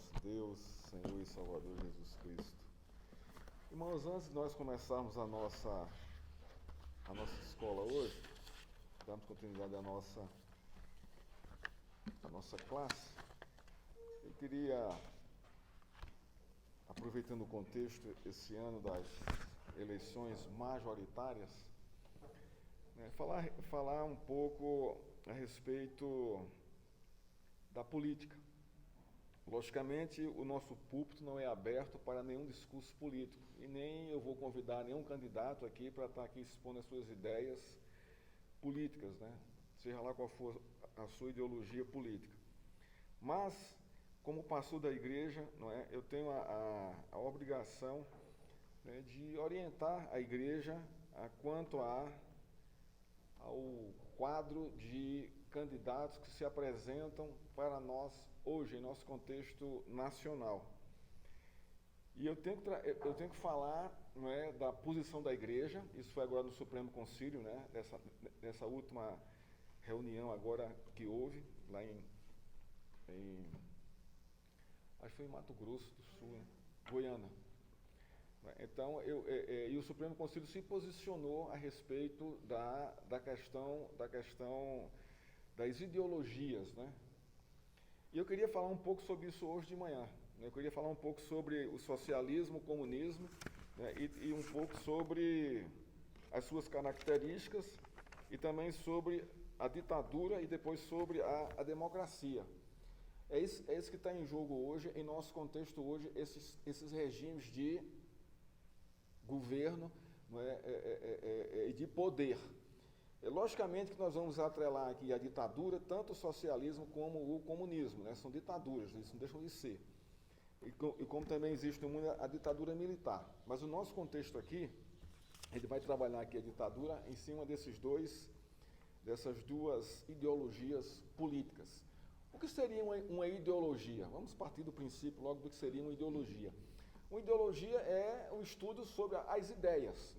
nosso Deus, Senhor e Salvador Jesus Cristo. Irmãos, antes de nós começarmos a nossa escola hoje, darmos continuidade à nossa classe, eu queria, aproveitando o contexto esse ano das eleições majoritárias, falar um pouco a respeito da política. Logicamente, o nosso púlpito não é aberto para nenhum discurso político e nem eu vou convidar nenhum candidato aqui para estar aqui expondo as suas ideias políticas, seja lá qual for a sua ideologia política. Mas, como pastor da igreja, eu tenho a obrigação, de orientar a igreja quanto ao quadro de candidatos que se apresentam para nós hoje, em nosso contexto nacional. E eu tenho que falar da posição da igreja, isso foi agora no Supremo Concílio, dessa última reunião agora que houve, lá acho que foi em Mato Grosso do Sul, Goiânia. Então, e o Supremo Conselho se posicionou a respeito da questão das ideologias, E eu queria falar um pouco sobre isso hoje de manhã. Eu queria falar um pouco sobre o socialismo, o comunismo, e um pouco sobre as suas características e também sobre a ditadura e depois sobre a democracia. É isso que está em jogo hoje, em nosso contexto hoje, esses regimes de governo e de poder. Logicamente que nós vamos atrelar aqui a ditadura, tanto o socialismo como o comunismo, são ditaduras, isso não deixam de ser. E como também existe no mundo a ditadura militar. Mas o nosso contexto aqui, ele vai trabalhar aqui a ditadura em cima dessas duas ideologias políticas. O que seria uma ideologia? Vamos partir do princípio logo do que seria uma ideologia. Uma ideologia é um estudo sobre as ideias,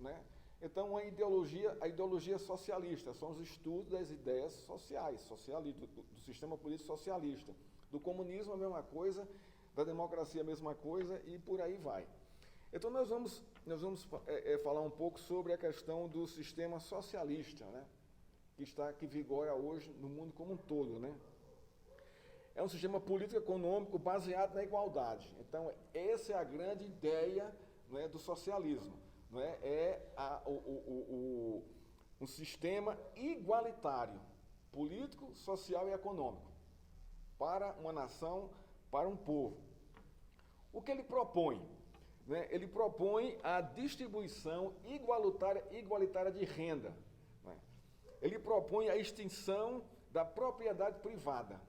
Então, a ideologia socialista são os estudos das ideias sociais, do sistema político socialista. Do comunismo, a mesma coisa, da democracia, a mesma coisa, e por aí vai. Então, nós vamos falar um pouco sobre a questão do sistema socialista, que vigora hoje no mundo como um todo, É um sistema político-econômico baseado na igualdade. Então, essa é a grande ideia do socialismo. Um sistema igualitário, político, social e econômico, para uma nação, para um povo. O que ele propõe? Ele propõe a distribuição igualitária de renda. Ele propõe a extinção da propriedade privada.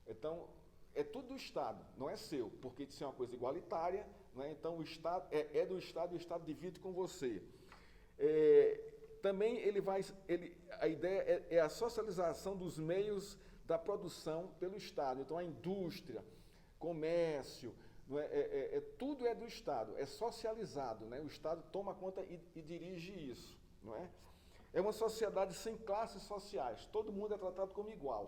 Então, é tudo do Estado, não é seu, porque isso é uma coisa igualitária, então o Estado é do Estado e o Estado divide com você. Também a ideia é a socialização dos meios da produção pelo Estado. Então, a indústria, comércio, tudo é do Estado, é socializado, O Estado toma conta e dirige isso, É uma sociedade sem classes sociais, todo mundo é tratado como igual.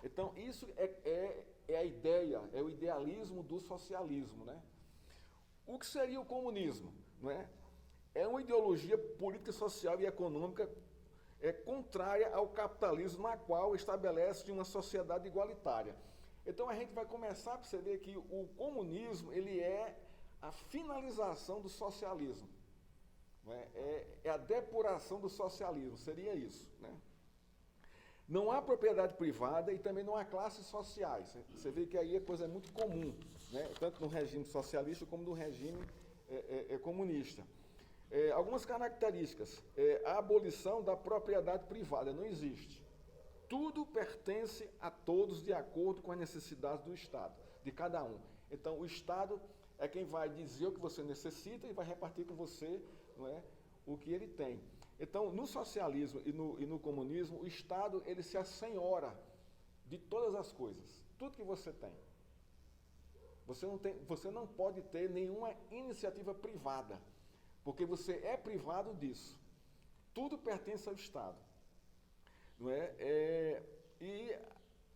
Então, isso é a ideia, é o idealismo do socialismo, O que seria o comunismo, É uma ideologia política, social e econômica contrária ao capitalismo, na qual estabelece uma sociedade igualitária. Então, a gente vai começar a perceber que o comunismo, ele é a finalização do socialismo, É a depuração do socialismo, seria isso, Não há propriedade privada e também não há classes sociais. Você vê que aí a coisa é muito comum, tanto no regime socialista como no regime comunista. Algumas características. A abolição da propriedade privada não existe. Tudo pertence a todos de acordo com as necessidades do Estado, de cada um. Então, o Estado é quem vai dizer o que você necessita e vai repartir com você, o que ele tem. Então, no socialismo e no comunismo, o Estado ele se assenhora de todas as coisas, tudo que você tem. Você não pode ter nenhuma iniciativa privada, porque você é privado disso. Tudo pertence ao Estado. E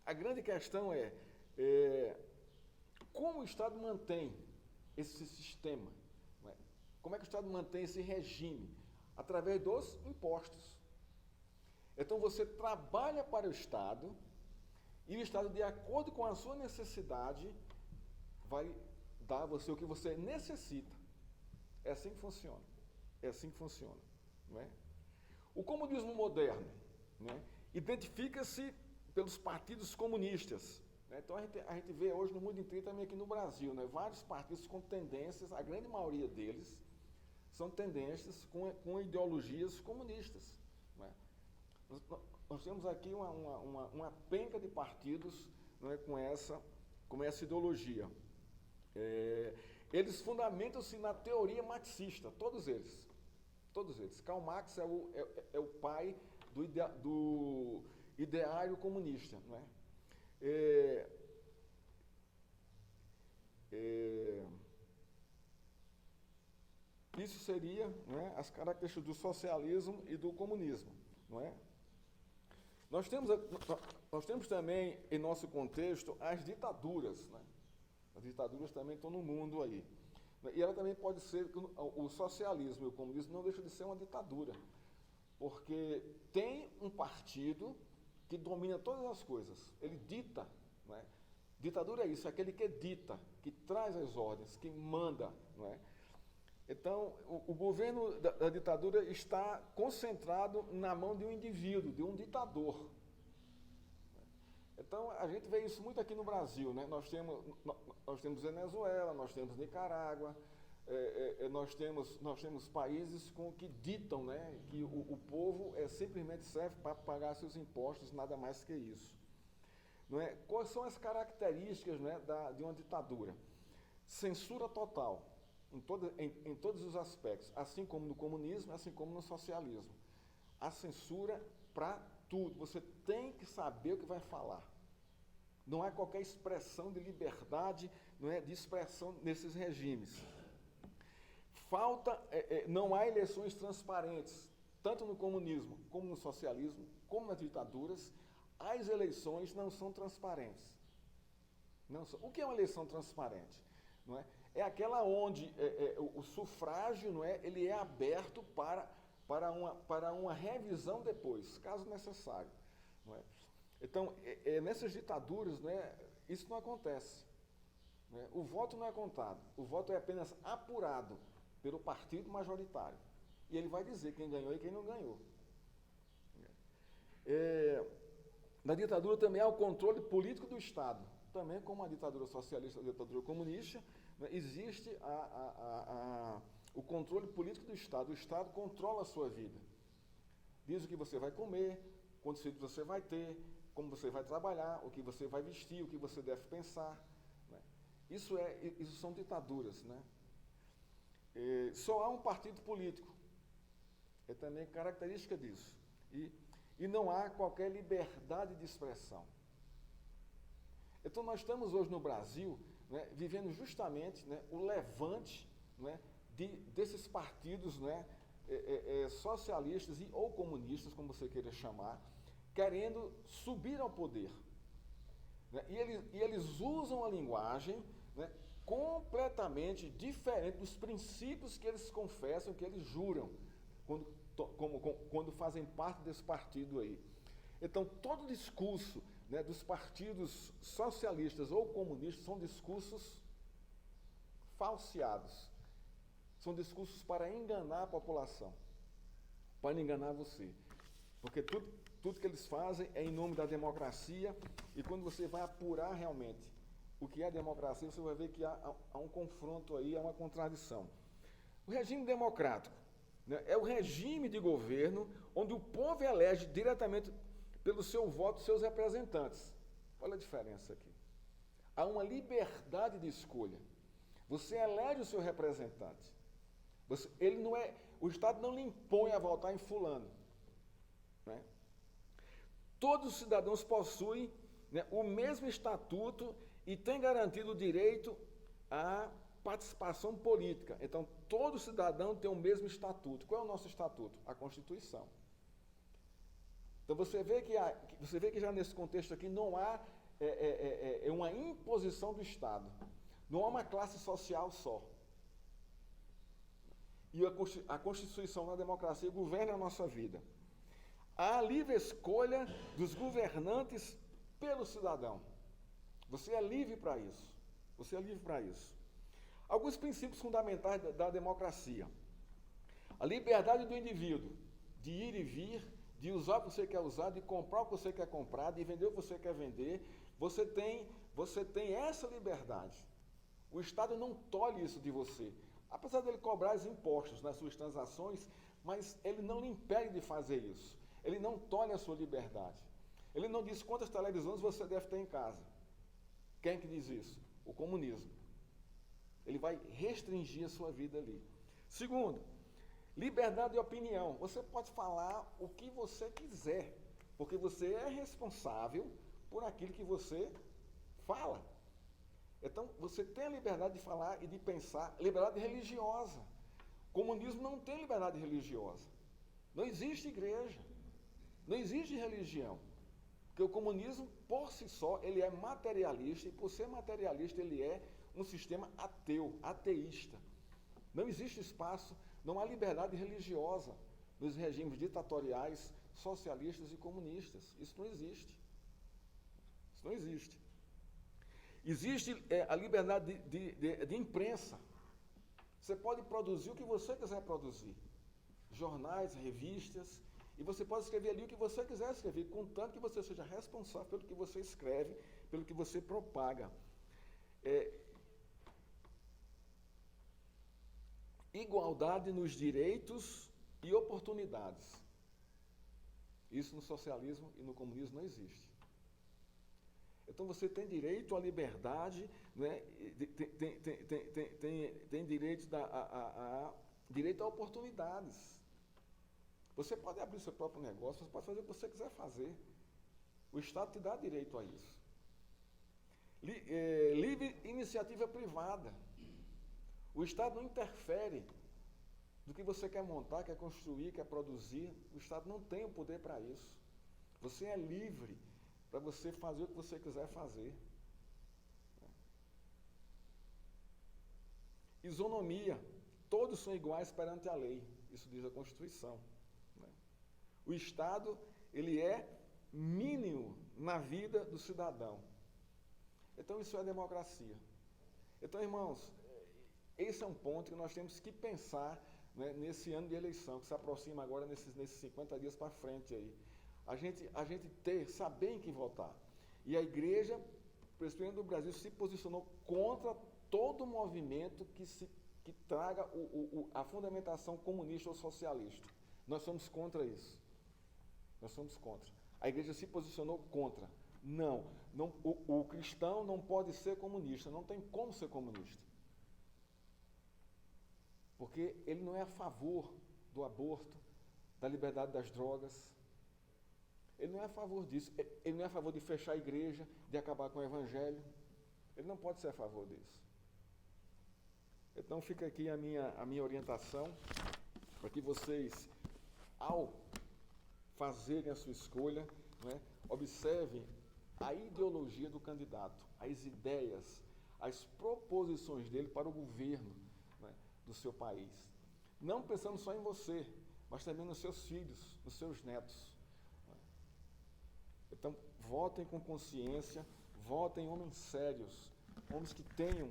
a grande questão como o Estado mantém esse sistema? Não é? Como é que o Estado mantém esse regime? Através dos impostos. Então você trabalha para o Estado e o Estado, de acordo com a sua necessidade, vai dar a você o que você necessita. É assim que funciona. É assim que funciona. Não é? O comunismo moderno, né, identifica-se pelos partidos comunistas. Né? Então a gente vê hoje no mundo inteiro, também aqui no Brasil, né, vários partidos com tendências, a grande maioria deles são tendências com ideologias comunistas. Não é? Nós temos aqui uma penca de partidos, não é, com essa ideologia. Eles fundamentam-se na teoria marxista, todos eles. Todos eles. Karl Marx é o pai do ideário comunista. Não é? Isso seria, não é, as características do socialismo e do comunismo. Não é? Nós temos também, em nosso contexto, as ditaduras. Né? As ditaduras também estão no mundo aí. E ela também pode ser, o socialismo e o comunismo não deixam de ser uma ditadura, porque tem um partido que domina todas as coisas, ele dita. Não é? Ditadura é isso, é aquele que dita, que traz as ordens, que manda. Não é? Então, o governo da ditadura está concentrado na mão de um indivíduo, de um ditador. Então, a gente vê isso muito aqui no Brasil. Né? Nós temos Venezuela, nós temos Nicarágua, nós temos países que ditam, né, que o povo simplesmente serve para pagar seus impostos, nada mais que isso. Não é? Quais são as características, né, de uma ditadura? Censura total, em todos os aspectos, assim como no comunismo, assim como no socialismo. A censura para tudo, você tem que saber o que vai falar. Não há qualquer expressão de liberdade, não é, de expressão nesses regimes. Não há eleições transparentes, tanto no comunismo, como no socialismo, como nas ditaduras, as eleições não são transparentes. Não são. O que é uma eleição transparente? Não é? É aquela onde o sufrágio, não é, ele é aberto para uma revisão depois, caso necessário. Não é? Então, nessas ditaduras, né, isso não acontece. Né? O voto não é contado, o voto é apenas apurado pelo partido majoritário. E ele vai dizer quem ganhou e quem não ganhou. Na ditadura também há o controle político do Estado. Também como a ditadura socialista, a ditadura comunista, né, existe o controle político do Estado. O Estado controla a sua vida. Diz o que você vai comer, quantos filhos você vai ter, como você vai trabalhar, o que você vai vestir, o que você deve pensar. Né? Isso são ditaduras. Né? Só há um partido político. É também característica disso. E não há qualquer liberdade de expressão. Então, nós estamos hoje no Brasil, né, vivendo justamente, né, o levante, né, desses partidos, né, socialistas ou comunistas, como você queira chamar, querendo subir ao poder. Né, e eles usam a linguagem, né, completamente diferente dos princípios que eles confessam, que eles juram, quando fazem parte desse partido aí. Então, todo discurso, né, dos partidos socialistas ou comunistas são discursos falseados. São discursos para enganar a população, para enganar você. Porque tudo que eles fazem é em nome da democracia, e quando você vai apurar realmente o que é democracia, você vai ver que há um confronto aí, há uma contradição. O regime democrático, né, é o regime de governo onde o povo elege diretamente pelo seu voto seus representantes. Olha a diferença aqui. Há uma liberdade de escolha. Você elege o seu representante. O Estado não lhe impõe a votar em fulano. Né? Todos os cidadãos possuem, né, o mesmo estatuto e têm garantido o direito à participação política. Então, todo cidadão tem o mesmo estatuto. Qual é o nosso estatuto? A Constituição. Então, você vê que já nesse contexto aqui não há uma imposição do Estado. Não há uma classe social só. E a Constituição da democracia governa a nossa vida. Há a livre escolha dos governantes pelo cidadão. Você é livre para isso. Você é livre para isso. Alguns princípios fundamentais da democracia. A liberdade do indivíduo de ir e vir, de usar o que você quer usar, de comprar o que você quer comprar, de vender o que você quer vender. Você tem essa liberdade. O Estado não tolhe isso de você. Apesar dele cobrar os impostos nas suas transações, mas ele não lhe impede de fazer isso. Ele não tolhe a sua liberdade. Ele não diz quantas televisões você deve ter em casa. Quem é que diz isso? O comunismo. Ele vai restringir a sua vida ali. Segundo, liberdade de opinião. Você pode falar o que você quiser, porque você é responsável por aquilo que você fala. Então, você tem a liberdade de falar e de pensar, liberdade religiosa. O comunismo não tem liberdade religiosa. Não existe igreja. Não existe religião. Porque o comunismo, por si só, ele é materialista, e por ser materialista, ele é um sistema ateu, ateísta. Não existe espaço, não há liberdade religiosa nos regimes ditatoriais, socialistas e comunistas. Isso não existe. Isso não existe. Existe a liberdade de imprensa. Você pode produzir o que você quiser produzir. Jornais, revistas, e você pode escrever ali o que você quiser escrever, contanto que você seja responsável pelo que você escreve, pelo que você propaga. Igualdade nos direitos e oportunidades. Isso no socialismo e no comunismo não existe. Então você tem direito à liberdade, né? Tem direito direito a oportunidades. Você pode abrir seu próprio negócio, você pode fazer o que você quiser fazer. O Estado te dá direito a isso. Livre iniciativa privada. O Estado não interfere no que você quer montar, quer construir, quer produzir. O Estado não tem o poder para isso. Você é livre para você fazer o que você quiser fazer. Isonomia. Todos são iguais perante a lei. Isso diz a Constituição. O Estado, ele é mínimo na vida do cidadão. Então, isso é democracia. Então, irmãos, esse é um ponto que nós temos que pensar, né, nesse ano de eleição, que se aproxima agora nesses 50 dias para frente aí. A gente saber em quem votar. E a Igreja Presbiteriana do Brasil se posicionou contra todo movimento que traga a fundamentação comunista ou socialista. Nós somos contra isso. Nós somos contra. A Igreja se posicionou contra. Não, o cristão não pode ser comunista, não tem como ser comunista. Porque ele não é a favor do aborto, da liberdade das drogas. Ele não é a favor disso. Ele não é a favor de fechar a igreja, de acabar com o evangelho. Ele não pode ser a favor disso. Então fica aqui a minha orientação para que vocês, ao fazerem a sua escolha, né, observem a ideologia do candidato, as ideias, as proposições dele para o governo, né, do seu país. Não pensando só em você, mas também nos seus filhos, nos seus netos. Então, votem com consciência, votem homens sérios, homens que tenham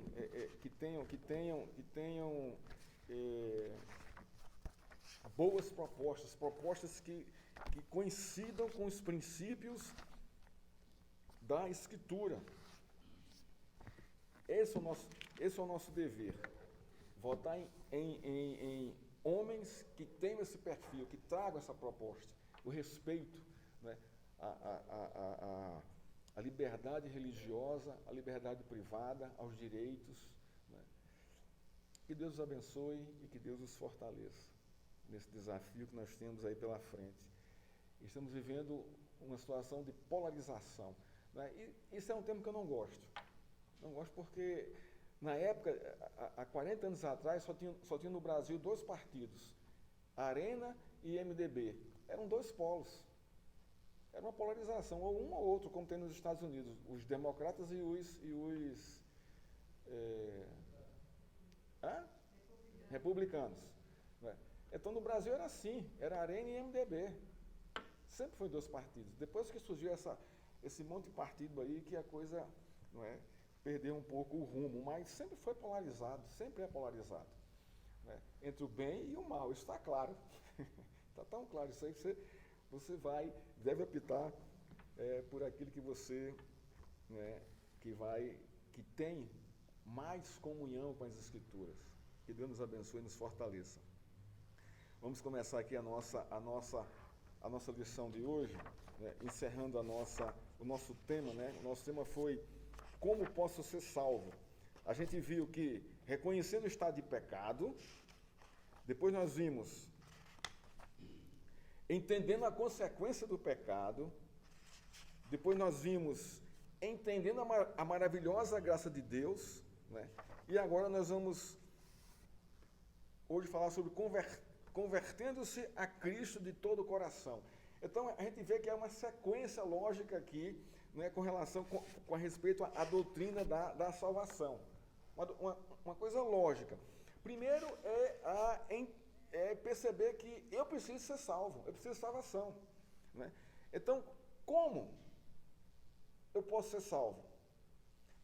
boas propostas que coincidam com os princípios da Escritura. Esse é o nosso dever. Votar em homens que tenham esse perfil, que tragam essa proposta, o respeito, né, a liberdade religiosa, a liberdade privada, aos direitos. Né. Que Deus os abençoe e que Deus os fortaleça nesse desafio que nós temos aí pela frente. Estamos vivendo uma situação de polarização. Né? E isso é um tema que eu não gosto. Não gosto porque, na época, há 40 anos atrás, só tinha no Brasil 2 partidos, Arena e MDB. Eram 2 polos. Era uma polarização, ou um ou outro, como tem nos Estados Unidos, os democratas e os é, hã? Republicanos. Né? Então, no Brasil era assim, era Arena e MDB. Sempre foi dois partidos. Depois que surgiu esse monte de partido aí, que a coisa, não é, perdeu um pouco o rumo, mas sempre foi polarizado, sempre é polarizado. Né? Entre o bem e o mal, isso está claro. Está tão claro isso aí que você deve optar por aquilo que você, né, que tem mais comunhão com as Escrituras. Que Deus nos abençoe e nos fortaleça. Vamos começar aqui a nossa lição de hoje, né, encerrando o nosso tema, né? O nosso tema foi como posso ser salvo. A gente viu que reconhecendo o estado de pecado, depois nós vimos entendendo a consequência do pecado, depois nós vimos entendendo a maravilhosa graça de Deus, né? E agora nós vamos hoje falar sobre convertendo-se a Cristo de todo o coração. Então, a gente vê que é uma sequência lógica aqui, né, com relação, com a respeito à doutrina da salvação. Uma coisa lógica. Primeiro é perceber que eu preciso ser salvo, eu preciso de salvação. Né? Então, como eu posso ser salvo?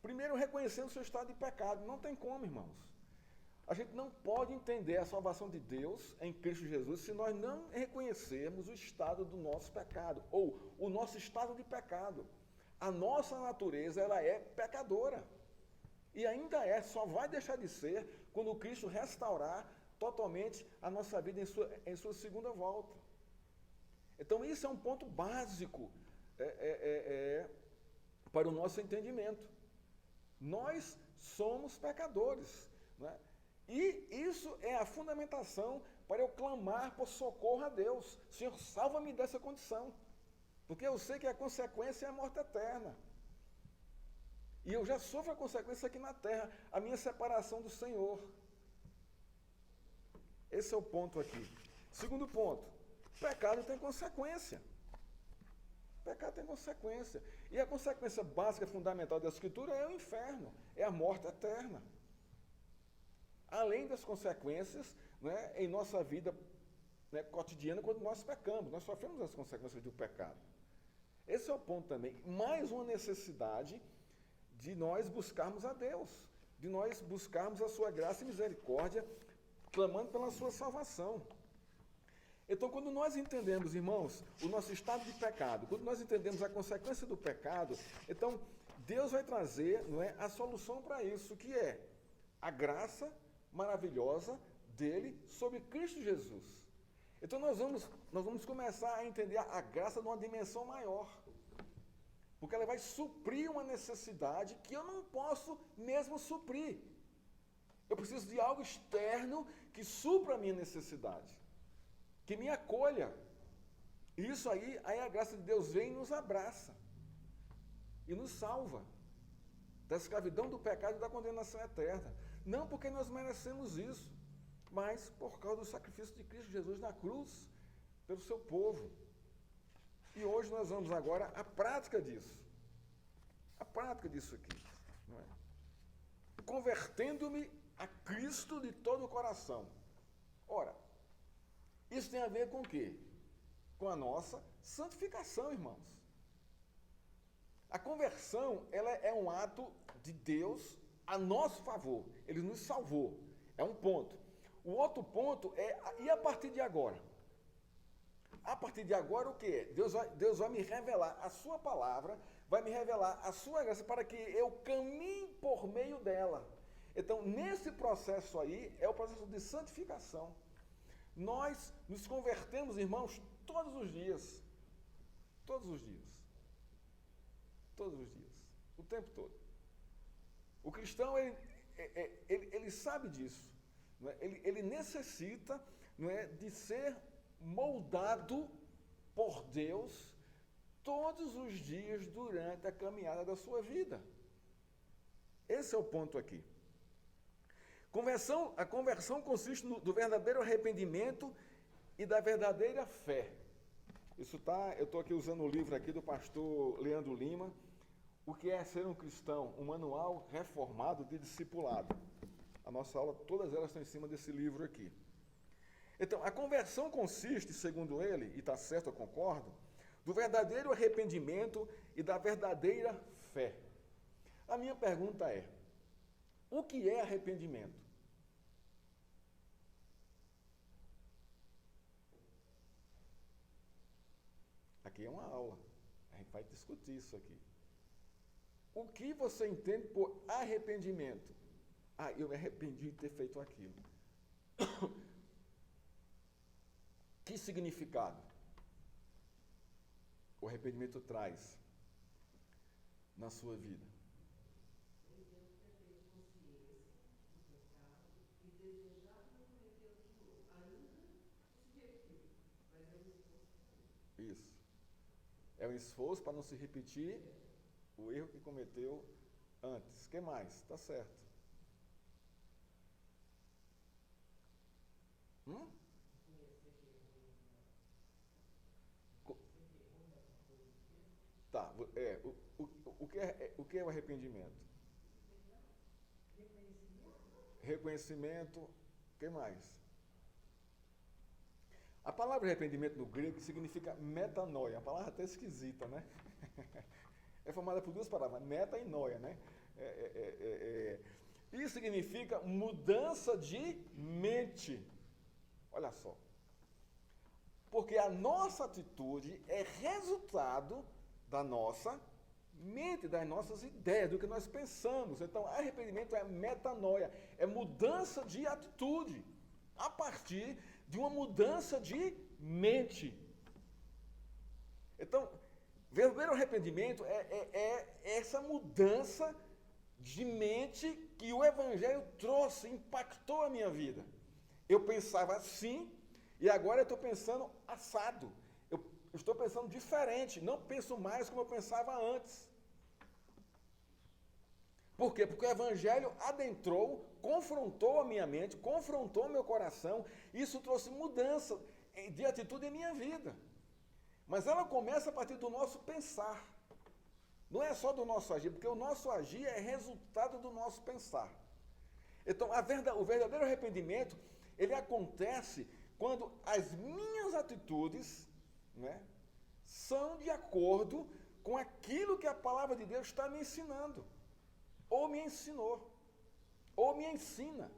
Primeiro, reconhecendo o seu estado de pecado. Não tem como, irmãos. A gente não pode entender a salvação de Deus em Cristo Jesus se nós não reconhecermos o estado do nosso pecado, ou o nosso estado de pecado. A nossa natureza, ela é pecadora. E ainda só vai deixar de ser quando Cristo restaurar totalmente a nossa vida em sua segunda volta. Então, isso é um ponto básico para o nosso entendimento. Nós somos pecadores, né? E isso é a fundamentação para eu clamar por socorro a Deus. Senhor, salva-me dessa condição. Porque eu sei que a consequência é a morte eterna. E eu já sofro a consequência aqui na terra, a minha separação do Senhor. Esse é o ponto aqui. Segundo ponto, pecado tem consequência. Pecado tem consequência. E a consequência básica, fundamental da Escritura é o inferno, é a morte eterna. Além das consequências, né, em nossa vida, né, cotidiana, quando nós pecamos, nós sofremos as consequências do pecado. Esse é o ponto também. Mais uma necessidade de nós buscarmos a Deus, de nós buscarmos a sua graça e misericórdia, clamando pela sua salvação. Então, quando nós entendemos, irmãos, o nosso estado de pecado, quando nós entendemos a consequência do pecado, então Deus vai trazer, não é, a solução para isso, que é a graça maravilhosa dele sobre Cristo Jesus. Então nós vamos começar a entender a graça numa dimensão maior, porque ela vai suprir uma necessidade que eu não posso mesmo suprir. Eu preciso de algo externo que supra a minha necessidade, que me acolha. E isso aí a graça de Deus vem e nos abraça e nos salva da escravidão do pecado e da condenação eterna. Não porque nós merecemos isso, mas por causa do sacrifício de Cristo Jesus na cruz, pelo seu povo. E hoje nós vamos agora à prática disso. A prática disso aqui. Não é? Convertendo-me a Cristo de todo o coração. Ora, isso tem a ver com o quê? Com a nossa santificação, irmãos. A conversão, ela é um ato de Deus a nosso favor. Ele nos salvou. É um ponto. O outro ponto e a partir de agora? A partir de agora o quê? Deus vai me revelar a sua palavra, vai me revelar a sua graça para que eu caminhe por meio dela. Então, nesse processo aí, é o processo de santificação. Nós nos convertemos, irmãos, todos os dias. Todos os dias. Todos os dias. O tempo todo. O cristão, ele sabe disso. Não é? Ele necessita, não é, de ser moldado por Deus todos os dias durante a caminhada da sua vida. Esse é o ponto aqui. A conversão consiste do verdadeiro arrependimento e da verdadeira fé. Eu estou aqui usando o livro aqui do pastor Leandro Lima, o que é ser um cristão, um manual reformado de discipulado. A nossa aula, todas elas estão em cima desse livro aqui. Então, a conversão consiste, segundo ele, e está certo, eu concordo, do verdadeiro arrependimento e da verdadeira fé. A minha pergunta é, o que é arrependimento? Aqui é uma aula, a gente vai discutir isso aqui. O que você entende por arrependimento? Ah, eu me arrependi de ter feito aquilo. Que significado o arrependimento traz na sua vida? Isso. É um esforço para não se repetir o erro que cometeu antes. O que mais? Está certo. Tá, o que é o arrependimento? Reconhecimento. O que mais? A palavra arrependimento no grego significa metanoia, a palavra até esquisita, né? É formada por duas palavras, meta e noia, né? Isso significa mudança de mente. Olha só. Porque a nossa atitude é resultado da nossa mente, das nossas ideias, do que nós pensamos. Então, arrependimento é metanoia, é mudança de atitude, a partir de uma mudança de mente. Então, verdadeiro arrependimento é essa mudança de mente que o Evangelho trouxe, impactou a minha vida. Eu pensava assim, e agora eu estou pensando assado. Eu estou pensando diferente, não penso mais como eu pensava antes. Por quê? Porque o Evangelho adentrou, confrontou a minha mente, confrontou o meu coração, isso trouxe mudança de atitude em minha vida. Mas ela começa a partir do nosso pensar. Não é só do nosso agir, porque o nosso agir é resultado do nosso pensar. Então, o verdadeiro arrependimento, ele acontece quando as minhas atitudes, né, são de acordo com aquilo que a palavra de Deus está me ensinando, ou me ensinou, ou me ensina.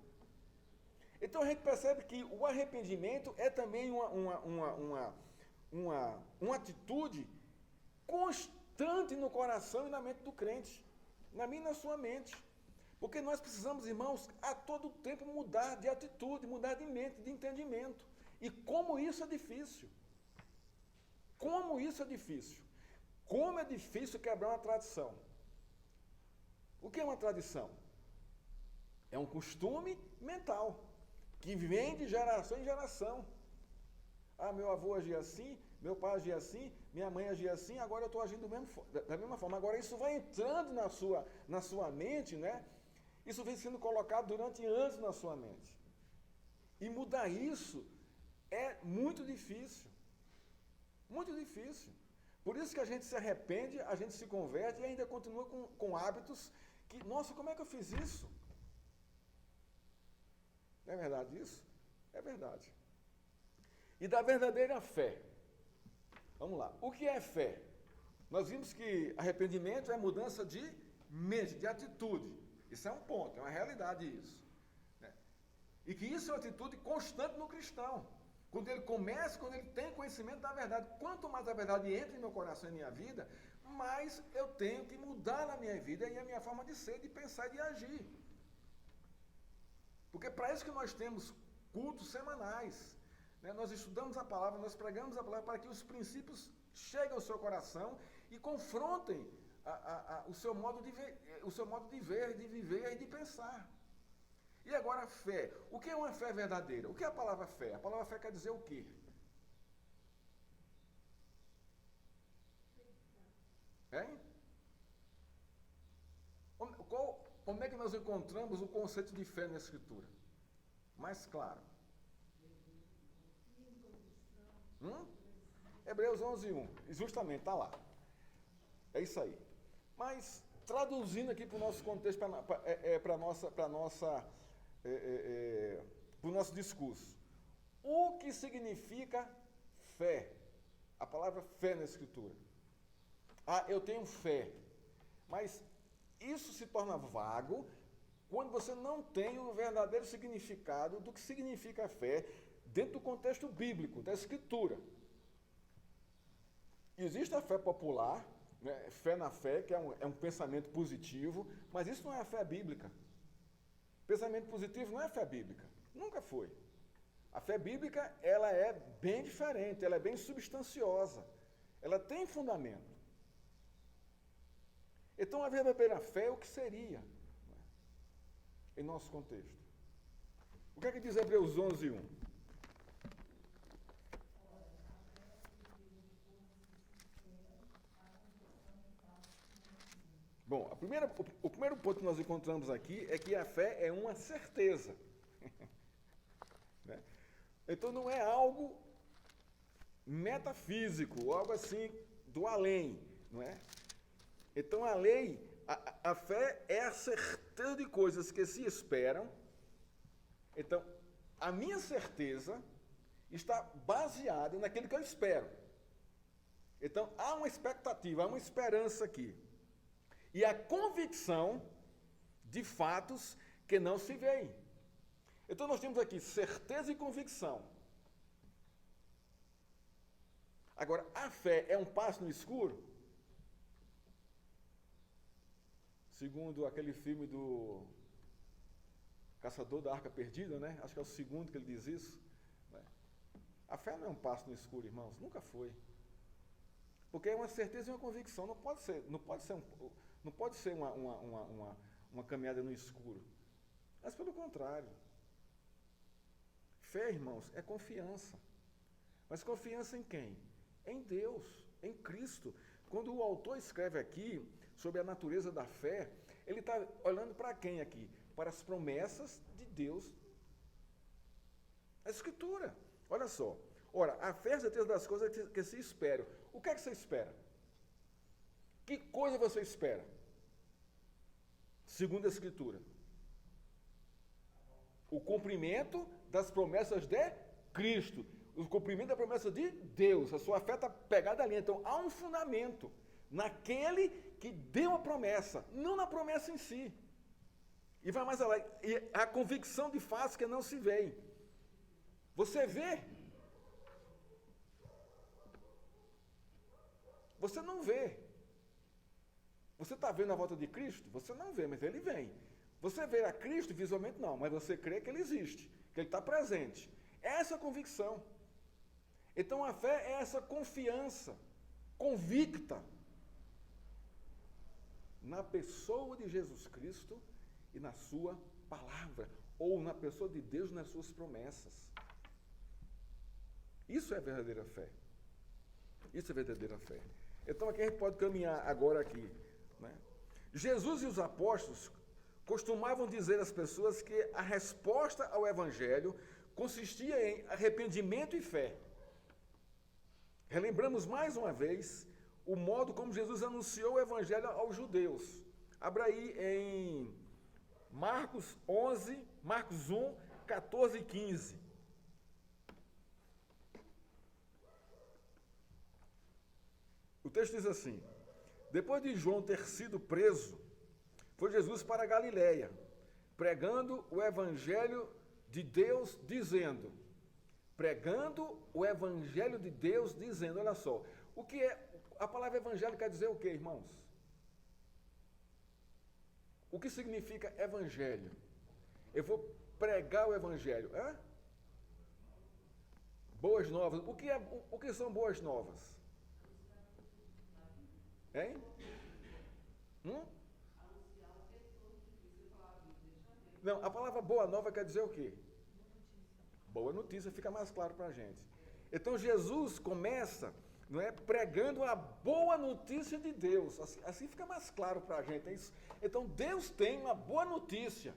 Então a gente percebe que o arrependimento é também uma atitude constante no coração e na mente do crente, na minha e na sua mente. Porque nós precisamos, irmãos, a todo tempo mudar de atitude, mudar de mente, de entendimento. E como isso é difícil. Como isso é difícil. Como é difícil quebrar uma tradição. O que é uma tradição? É um costume mental, que vem de geração em geração. Ah, meu avô agia assim, meu pai agia assim, minha mãe agia assim, agora eu estou agindo da mesma forma. Agora isso vai entrando na sua mente, né? Isso vem sendo colocado durante anos na sua mente. E mudar isso é muito difícil. Muito difícil. Por isso que a gente se arrepende, a gente se converte e ainda continua com hábitos que, nossa, como é que eu fiz isso? Não é verdade isso? É verdade. E da verdadeira fé. Vamos lá. O que é fé? Nós vimos que arrependimento é mudança de mente, de atitude. Isso é um ponto, é uma realidade isso. Né? E que isso é uma atitude constante no cristão. Quando ele começa, quando ele tem conhecimento da verdade. Quanto mais a verdade entra em meu coração e em minha vida, mais eu tenho que mudar na minha vida e a minha forma de ser, de pensar e de agir. Porque para isso que nós temos cultos semanais. Né? Nós estudamos a palavra, nós pregamos a palavra para que os princípios cheguem ao seu coração e confrontem o seu modo de ver, de viver e de pensar. E agora a fé. O que é uma fé verdadeira? O que é a palavra fé? A palavra fé quer dizer o quê? Hein? Onde é que nós encontramos o conceito de fé na Escritura? Mais claro. Hebreus 11:1. Justamente, está lá. É isso aí. Mas, traduzindo aqui para o nosso contexto, para o nosso discurso, o que significa fé? A palavra fé na Escritura. Ah, eu tenho fé. Mas isso se torna vago quando você não tem o verdadeiro significado do que significa fé dentro do contexto bíblico, da Escritura. Existe a fé popular, né, fé na fé, que é um pensamento positivo, mas isso não é a fé bíblica. Pensamento positivo não é fé bíblica. Nunca foi. A fé bíblica, ela é bem diferente, ela é bem substanciosa. Ela tem fundamento. Então, a verdadeira fé é o que seria, né, em nosso contexto. O que é que diz Hebreus 11:1? Bom, o primeiro ponto que nós encontramos aqui é que a fé é uma certeza. Né? Então não é algo metafísico, algo assim do além, não é? Então a fé é a certeza de coisas que se esperam. Então, a minha certeza está baseada naquilo que eu espero. Então, há uma expectativa, há uma esperança aqui. E a convicção de fatos que não se veem. Então, nós temos aqui certeza e convicção. Agora, a fé é um passo no escuro? Segundo aquele filme do Caçador da Arca Perdida, né? Acho que é o segundo que ele diz isso. Né? A fé não é um passo no escuro, irmãos. Nunca foi. Porque é uma certeza e uma convicção. Não pode ser uma caminhada no escuro. Mas pelo contrário. Fé, irmãos, é confiança. Mas confiança em quem? Em Deus, em Cristo. Quando o autor escreve aqui sobre a natureza da fé, ele está olhando para quem aqui? Para as promessas de Deus. A Escritura. Olha só. Ora, a fé é a certeza das coisas que se esperam. O que é que você espera? Que coisa você espera? Segundo a Escritura. O cumprimento das promessas de Cristo. O cumprimento da promessa de Deus. A sua fé está pegada ali. Então, há um fundamento naquele que deu a promessa, não na promessa em si. E vai mais além. E a convicção de fatos que não se veem. Você vê. Você não vê. Você está vendo a volta de Cristo? Você não vê, mas ele vem. Você vê a Cristo visualmente não, mas você crê que ele existe, que ele está presente. Essa é a convicção. Então a fé é essa confiança convicta na pessoa de Jesus Cristo e na sua palavra, ou na pessoa de Deus nas suas promessas. Isso é verdadeira fé. Isso é verdadeira fé. Então aqui a gente pode caminhar agora aqui. Né? Jesus e os apóstolos costumavam dizer às pessoas que a resposta ao Evangelho consistia em arrependimento e fé. Relembramos mais uma vez o modo como Jesus anunciou o Evangelho aos judeus. Abra aí em Marcos 1, 14 e 15. O texto diz assim: depois de João ter sido preso, foi Jesus para a Galiléia, pregando o Evangelho de Deus, dizendo, olha só, o que é, a palavra evangelho quer dizer o quê, irmãos? O que significa evangelho? Eu vou pregar o evangelho, Boas novas. O que são boas novas? Hein? Não, a palavra boa nova quer dizer o quê? Boa notícia, fica mais claro para a gente. Então Jesus começa, não é, pregando a boa notícia de Deus. Assim fica mais claro para a gente. É isso. Então Deus tem uma boa notícia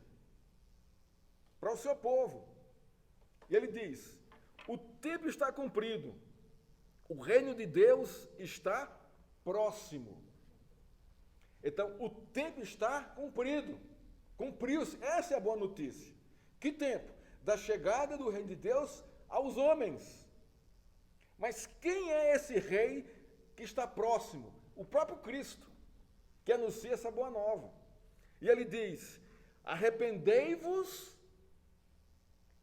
para o seu povo. E ele diz: o tempo está cumprido, o reino de Deus está próximo. Então, o tempo está cumprido. Cumpriu-se. Essa é a boa notícia. Que tempo? Da chegada do reino de Deus aos homens. Mas quem é esse rei que está próximo? O próprio Cristo, que anuncia essa boa nova. E ele diz: arrependei-vos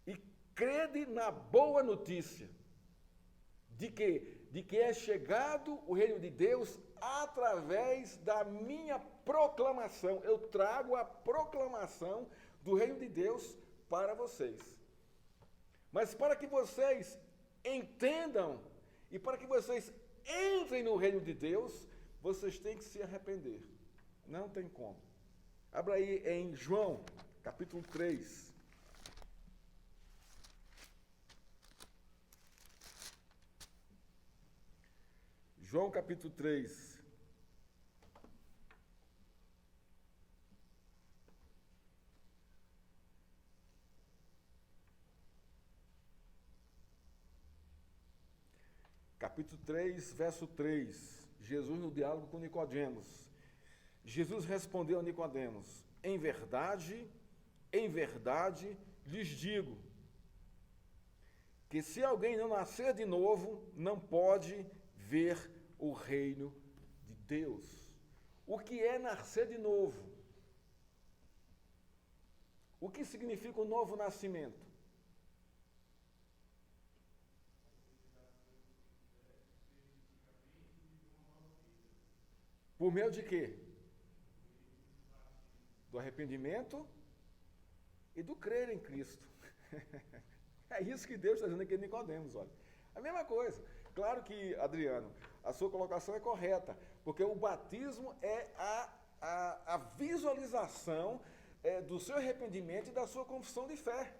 e crede na boa notícia de que é chegado o reino de Deus através da minha proclamação. Eu trago a proclamação do reino de Deus para vocês. Mas para que vocês entendam e para que vocês entrem no reino de Deus, vocês têm que se arrepender. Não tem como. Abra aí em João, capítulo 3. João, capítulo 3. Capítulo 3, verso 3. Jesus no diálogo com Nicodemos. Jesus respondeu a Nicodemos: em verdade, lhes digo, que se alguém não nascer de novo, não pode ver o reino de Deus. O que é nascer de novo? O que significa o novo nascimento? Por meio de quê? Do arrependimento e do crer em Cristo. É isso que Deus está dizendo aqui em Nicodemos, olha. A mesma coisa. Claro que, Adriano, a sua colocação é correta, porque o batismo é a visualização do seu arrependimento e da sua confissão de fé.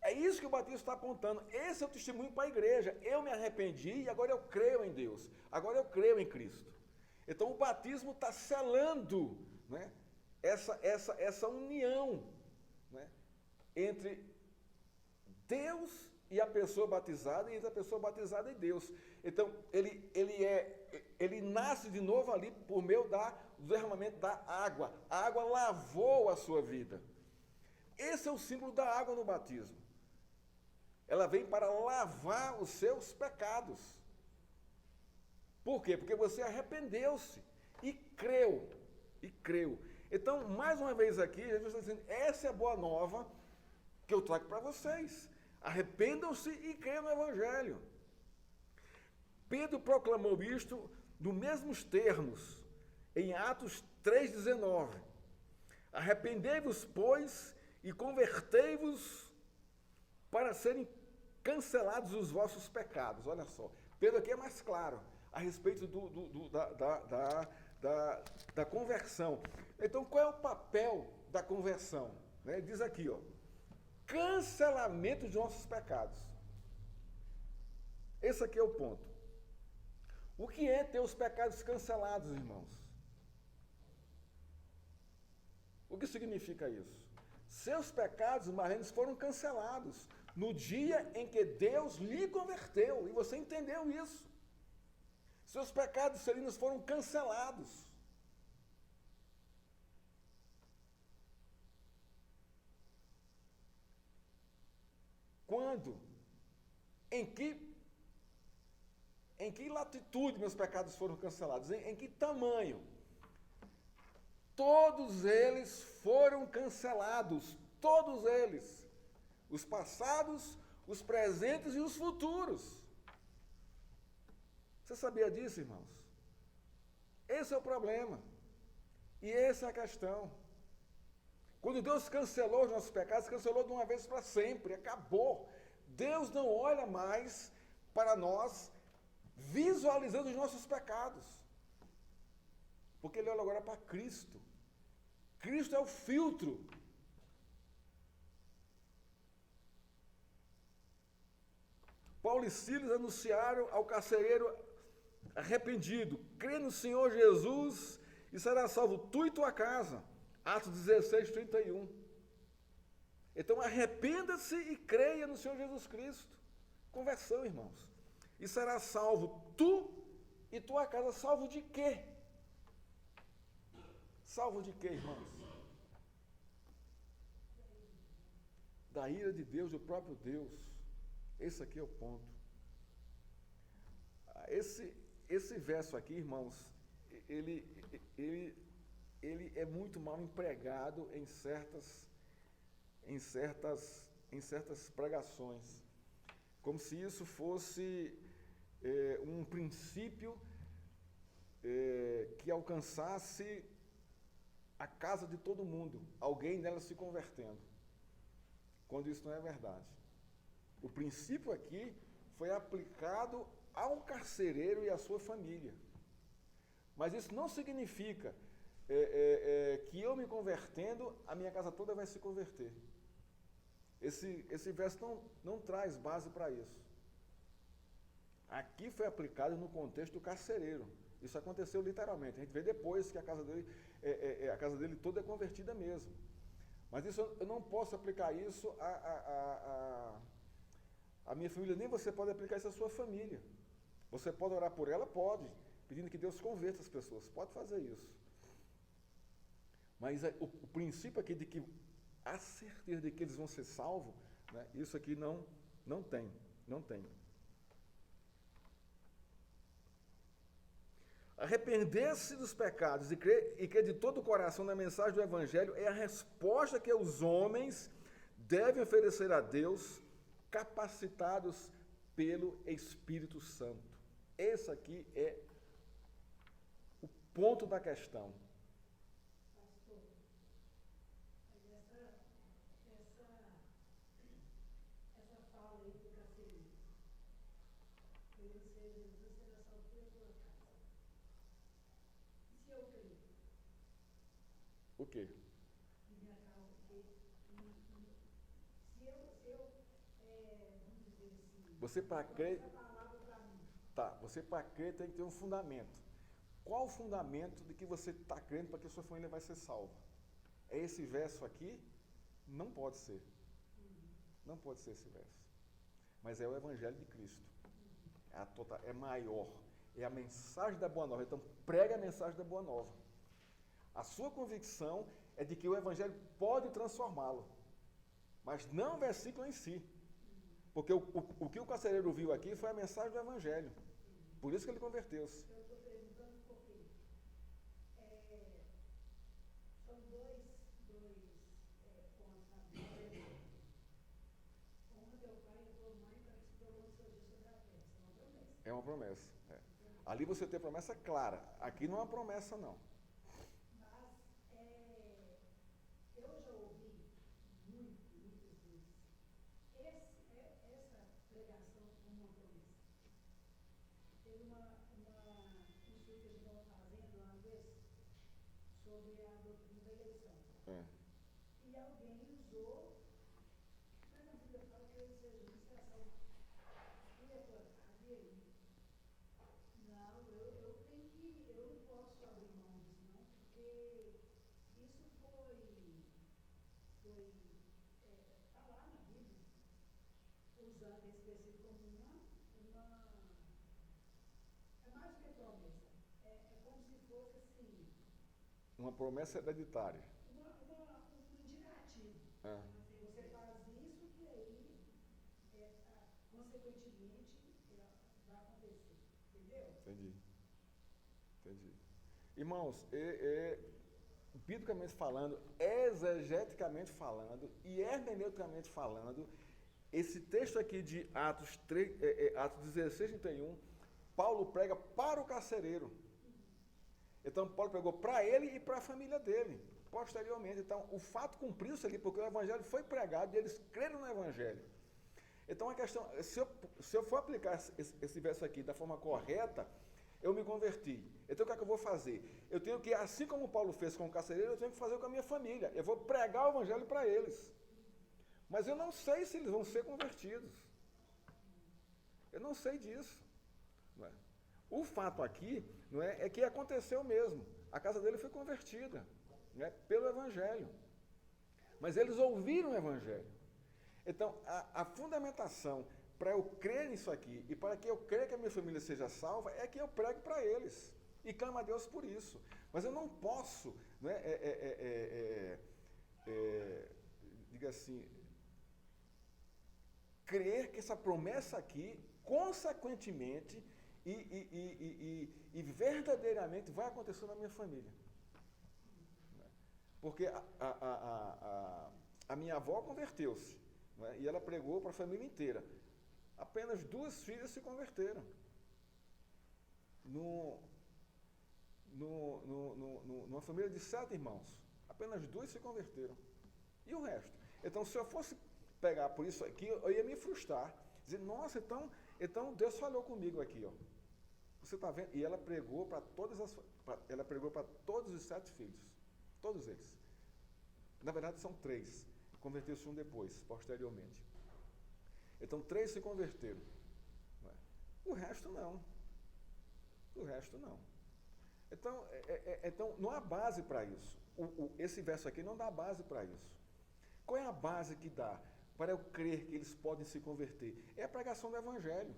É isso que o batismo está apontando. Esse é o testemunho para a igreja. Eu me arrependi e agora eu creio em Deus. Agora eu creio em Cristo. Então o batismo está selando, né, essa união, né, entre Deus e a pessoa batizada, e entre a pessoa batizada e Deus. Então ele nasce de novo ali por meio do derramamento da água. A água lavou a sua vida. Esse é o símbolo da água no batismo. Ela vem para lavar os seus pecados. Por quê? Porque você arrependeu-se e creu. Então, mais uma vez aqui, Jesus está dizendo, essa é a boa nova que eu trago para vocês. Arrependam-se e creiam no Evangelho. Pedro proclamou isto nos mesmos termos, em Atos 3,19. Arrependei-vos, pois, e convertei-vos para serem cancelados os vossos pecados. Olha só, Pedro aqui é mais claro a respeito da conversão. Então, qual é o papel da conversão? Né? Diz aqui, ó, cancelamento de nossos pecados. Esse aqui é o ponto. O que é ter os pecados cancelados, irmãos? O que significa isso? Seus pecados marrenos foram cancelados no dia em que Deus lhe converteu, e você entendeu isso. Seus pecados serinos foram cancelados. Quando? Em que latitude meus pecados foram cancelados? Em que tamanho? Todos eles foram cancelados. Todos eles. Os passados, os presentes e os futuros. Você sabia disso, irmãos? Esse é o problema. E essa é a questão. Quando Deus cancelou os nossos pecados, cancelou de uma vez para sempre, acabou. Deus não olha mais para nós visualizando os nossos pecados. Porque Ele olha agora para Cristo. Cristo é o filtro. Paulo e Silas anunciaram ao carcereiro arrependido: crê no Senhor Jesus e será salvo tu e tua casa. Atos 16, 31. Então arrependa-se e creia no Senhor Jesus Cristo. Conversão, irmãos. E será salvo tu e tua casa. Salvo de quê? Salvo de quê, irmãos? Da ira de Deus, do próprio Deus. Esse aqui é o ponto. Esse verso aqui, irmãos, ele é muito mal empregado em certas pregações, como se isso fosse um princípio que alcançasse a casa de todo mundo, alguém nela se convertendo, quando isso não é verdade. O princípio aqui foi aplicado ao carcereiro e à sua família. Mas isso não significa que eu me convertendo, a minha casa toda vai se converter. Esse verso não traz base para isso. Aqui foi aplicado no contexto do carcereiro. Isso aconteceu literalmente. A gente vê depois que a casa dele toda é convertida mesmo. Mas isso eu não posso aplicar isso à minha família, nem você pode aplicar isso à sua família. Você pode orar por ela? Pode, pedindo que Deus converta as pessoas. Pode fazer isso. Mas o princípio aqui de que a certeza de que eles vão ser salvos, né, isso aqui não tem. Arrepender-se dos pecados e crer de todo o coração na mensagem do Evangelho é a resposta que os homens devem oferecer a Deus, capacitados pelo Espírito Santo. Esse aqui é o ponto da questão. Pastor, mas essa fala aí do carcereiro, ele ser Jesus será salvo pela tua casa. E se eu crer? O quê? Minha causa, se eu vamos dizer assim, Você para crer, essa palavra para mim, você para crer tem que ter um fundamento. Qual o fundamento de que você está crendo para que a sua família vai ser salva? É esse verso aqui? Não pode ser. Não pode ser esse verso. Mas é o Evangelho de Cristo. É maior. É a mensagem da Boa Nova. Então, prega a mensagem da Boa Nova. A sua convicção é de que o Evangelho pode transformá-lo. Mas não o versículo em si. Porque o que o carcereiro viu aqui foi a mensagem do Evangelho. Por isso que ele converteu-se. eu estou perguntando por quê. São dois pontos na Bíblia. Honra teu pai e tua mãe para que se prolongue seu dia sobre a terra. Isso é uma promessa. É uma promessa. É. Ali você tem promessa clara. Aqui não é uma promessa, não. Mas eu já ouvi muitas vezes essa pregação como uma promessa. Teve um estudo que a gente estava fazendo uma vez sobre a doutrina da eleição. É. E alguém usou, mas a Bíblia fala que ele seja justificação. E a tua casa, e aí? Não, eu não posso abrir mão disso, não, porque isso está lá na Bíblia, usando esse versículo como é mais do que promessa, é como se fosse assim, Uma promessa hereditária. um indicativo. É. Você faz isso que aí, consequentemente, vai acontecer. Entendeu? Entendi. Irmãos, biblicamente falando, exegeticamente falando e hermeneuticamente falando, esse texto aqui de Atos 16, 31, Paulo prega para o carcereiro. Então, Paulo pregou para ele e para a família dele, posteriormente. Então, o fato cumpriu-se ali, porque o evangelho foi pregado e eles creram no evangelho. Então, a questão, se eu for aplicar esse verso aqui da forma correta, eu me converti. Então, o que é que eu vou fazer? Eu tenho que, assim como Paulo fez com o carcereiro, eu tenho que fazer com a minha família. Eu vou pregar o evangelho para eles. Mas eu não sei se eles vão ser convertidos. Eu não sei disso. Não é? O fato aqui é que aconteceu mesmo. A casa dele foi convertida, né, pelo evangelho. Mas eles ouviram o evangelho. Então, a fundamentação para eu crer nisso aqui e para que eu creia que a minha família seja salva é que eu prego para eles. e clamo a Deus por isso. Mas eu não posso, não diga assim, crer que essa promessa aqui, consequentemente e verdadeiramente vai acontecer na minha família. Porque a minha avó converteu-se, e ela pregou para a família inteira. Apenas 2 filhas se converteram. Numa família de 7 irmãos, apenas 2 se converteram. E o resto? Então, se eu fosse pegar por isso aqui, eu ia me frustrar. Dizer, nossa, então Deus falou comigo aqui, ó. Você está vendo? E ela pregou para todos os 7 filhos. Todos eles. Na verdade, são 3. Converteu-se um depois, posteriormente. Então, 3 se converteram. O resto não. O resto não. Então não há base para isso. Esse verso aqui não dá base para isso. Qual é a base que dá para eu crer que eles podem se converter? É a pregação do Evangelho.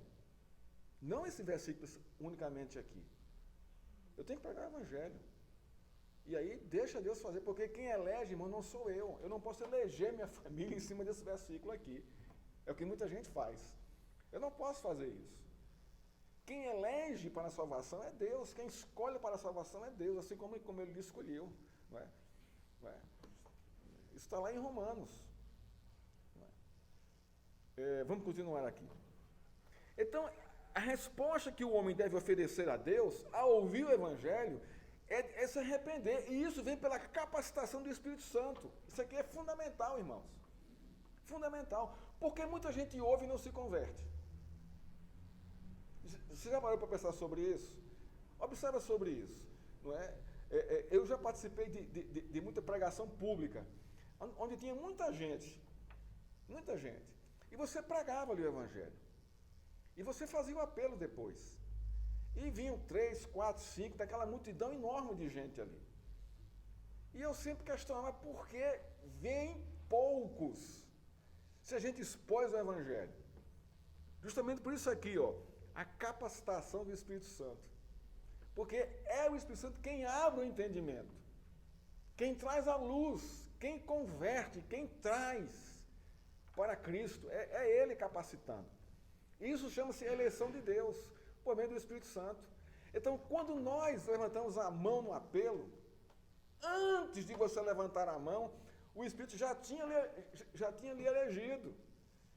Não esse versículo unicamente aqui. Eu tenho que pregar o Evangelho. E aí deixa Deus fazer, porque quem elege, irmão, não sou eu. Eu não posso eleger minha família em cima desse versículo aqui. É o que muita gente faz. Eu não posso fazer isso. Quem elege para a salvação é Deus. Quem escolhe para a salvação é Deus, assim como ele lhe escolheu. Não é? Não é? Isso está lá em Romanos. Não é? Vamos continuar aqui. Então, a resposta que o homem deve oferecer a Deus, ao ouvir o Evangelho, é se arrepender. E isso vem pela capacitação do Espírito Santo. Isso aqui é fundamental, irmãos. Fundamental. Porque muita gente ouve e não se converte. Você já parou para pensar sobre isso? Observa sobre isso. Não é? Eu já participei de muita pregação pública, onde tinha muita gente. E você pregava ali o Evangelho. E você fazia o apelo depois. E vinham 3, 4, 5, daquela multidão enorme de gente ali. E eu sempre questionava por que vêm poucos, se a gente expôs o Evangelho. Justamente por isso aqui, ó, a capacitação do Espírito Santo. Porque é o Espírito Santo quem abre o entendimento, quem traz a luz, quem converte, quem traz para Cristo. É Ele capacitando. Isso chama-se eleição de Deus, por meio do Espírito Santo. Então, quando nós levantamos a mão no apelo, antes de você levantar a mão, o Espírito já tinha lhe elegido,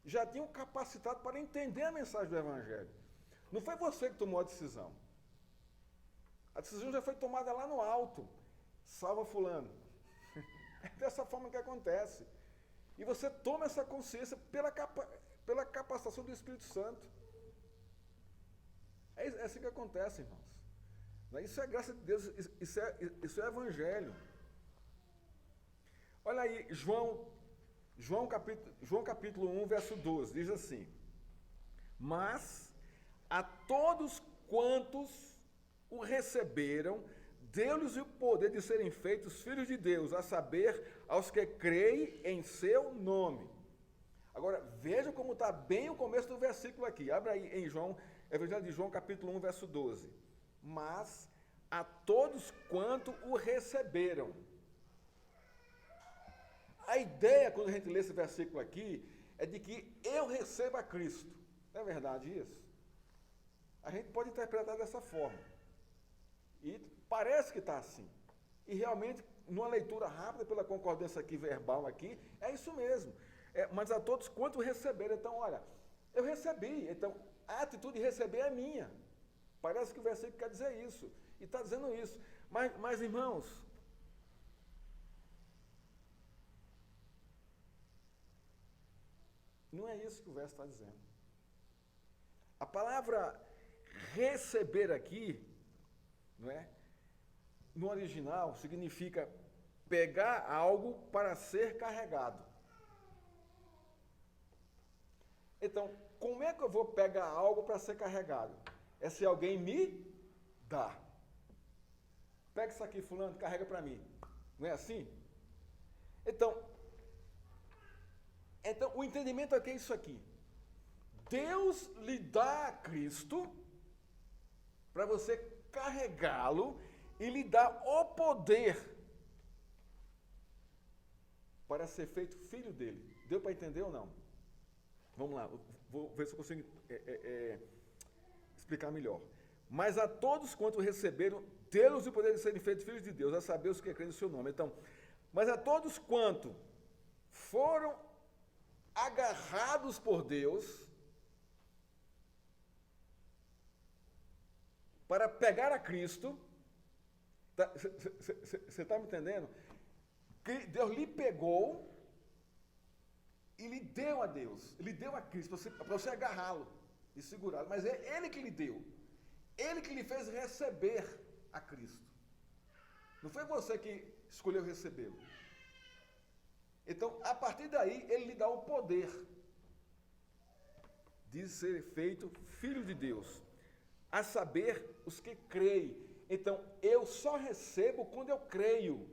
já tinha o capacitado para entender a mensagem do Evangelho. Não foi você que tomou a decisão. A decisão já foi tomada lá no alto. Salva fulano. É dessa forma que acontece. E você toma essa consciência pela capacitação do Espírito Santo. É assim que acontece, irmãos. Isso é graça de Deus, isso é Evangelho. Olha aí, João capítulo 1, verso 12, diz assim: mas a todos quantos o receberam, deu-lhes o poder de serem feitos filhos de Deus, a saber, aos que creem em seu nome. Agora, veja como está bem o começo do versículo aqui. Abre aí em Evangelho de João, capítulo 1, verso 12. Mas a todos quanto o receberam. A ideia, quando a gente lê esse versículo aqui, é de que eu recebo a Cristo. Não é verdade isso? A gente pode interpretar dessa forma. E parece que está assim. E realmente, numa leitura rápida, pela concordância aqui verbal aqui, é isso mesmo. Mas a todos quanto receberam. Então, olha, eu recebi. Então, a atitude de receber é minha. Parece que o versículo quer dizer isso. E está dizendo isso. Mas, irmãos, não é isso que o verso está dizendo. A palavra receber aqui, não é? No original, significa pegar algo para ser carregado. Então, como é que eu vou pegar algo para ser carregado? É se alguém me dá. Pega isso aqui, fulano, carrega para mim. Não é assim? Então, o entendimento aqui é isso aqui. Deus lhe dá a Cristo para você carregá-lo e lhe dá o poder para ser feito filho dele. Deu para entender ou não? Vamos lá, vou ver se eu consigo explicar melhor. Mas a todos quanto receberam, deu-lhes o poder de serem feitos filhos de Deus, a saber os que creem no seu nome. Então, mas a todos quanto foram agarrados por Deus para pegar a Cristo, você está me entendendo? Que Deus lhe pegou e lhe deu a Deus, lhe deu a Cristo, para você agarrá-lo e segurá-lo, mas é Ele que lhe deu, Ele que lhe fez receber a Cristo. Não foi você que escolheu recebê-lo. Então, a partir daí, Ele lhe dá o poder de ser feito filho de Deus, a saber, os que creem. Então, eu só recebo quando eu creio.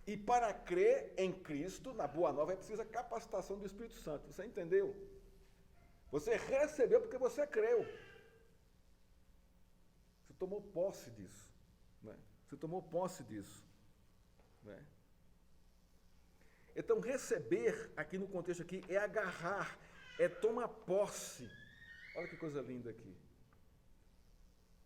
E para crer em Cristo, na Boa Nova, é preciso a capacitação do Espírito Santo. Você entendeu? Você recebeu porque você creu. Você tomou posse disso. Né? Você tomou posse disso. Né? Então, receber, aqui no contexto aqui, é agarrar, é tomar posse. Olha que coisa linda aqui.